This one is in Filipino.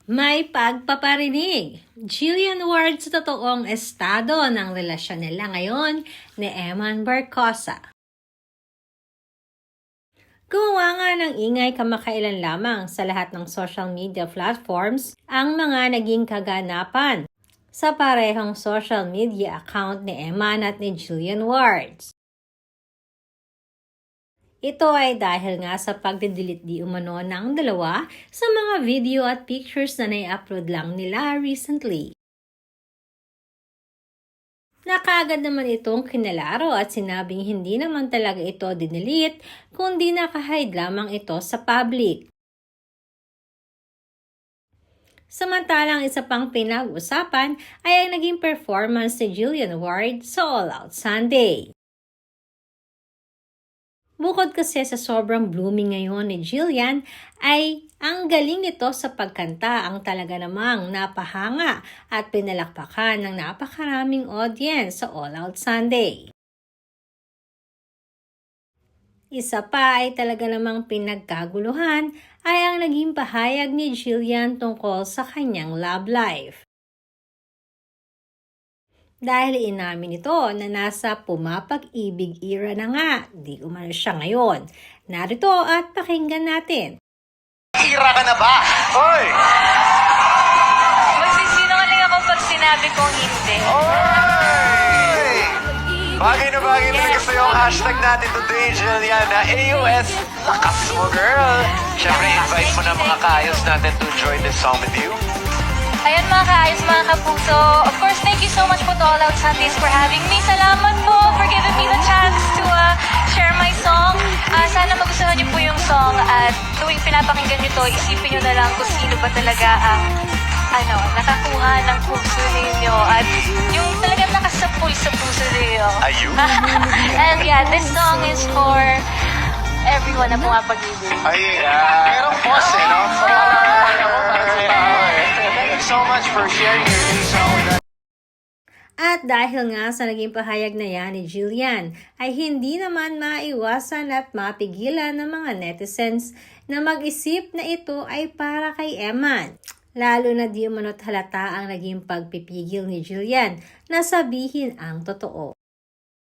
May pagpaparinig. Jillian Ward sa totoong estado ng relasyon nila ngayon ni Eman Barcosa. Gumawa nga ng ingay kamakailan lamang sa lahat ng social media platforms ang mga naging kaganapan sa parehong social media account ni Eman at ni Jillian Ward. Ito ay dahil nga sa pagdidelete di umano ng dalawa sa mga video at pictures na nai-upload lang nila recently. Nakaagad naman itong kinalaro at sinabing hindi naman talaga ito dinelete kundi nakahide lamang ito sa public. Samantalang isa pang pinag-usapan ay ang naging performance ni Jillian Ward sa All Out Sunday. Bukod kasi sa sobrang blooming ngayon ni Jillian, ay ang galing nito sa pagkanta ang talaga namang napahanga at pinalakpakan ng napakaraming audience sa All Out Sunday. Isa pa ay talaga namang pinagkaguluhan ay ang naging pahayag ni Jillian tungkol sa kanyang love life. Dahil inamin ito na nasa pumapag-ibig era na nga, di umano siya ngayon. Narito at pakinggan natin. Hira ka na ba? Hoy! Magsisinungaling ako pag sinabi kong hindi. Hoy! Bagay na talaga sa'yo ang hashtag natin today, Jillian, na AOS. Lakas mo, girl! Siyempre, invite mo na mga kaayos natin to join this song with you. Ayan mga kaayos, mga kapuso. Of course, thank you so much po to All Out Sundays for having me. Salamat po for giving me the chance to share my song. Sana magustuhan niyo po yung song at tuwing pinapakinggan niyo to, isipin niyo na lang kung sino ba talaga ang nakakuha ng puso ninyo at yung talagang nakasapul sa puso ninyo. Ayun. And yeah, this song is for everyone na pumapag-ibig. Ay, merong boss no? Thank you so much for sharing your new song with us. At dahil nga sa naging pahayag na yan ni Jillian, ay hindi naman maiwasan at mapigilan ng mga netizens na mag-isip na ito ay para kay Eman. Lalo na di umano't halata ang naging pagpipigil ni Jillian na sabihin ang totoo.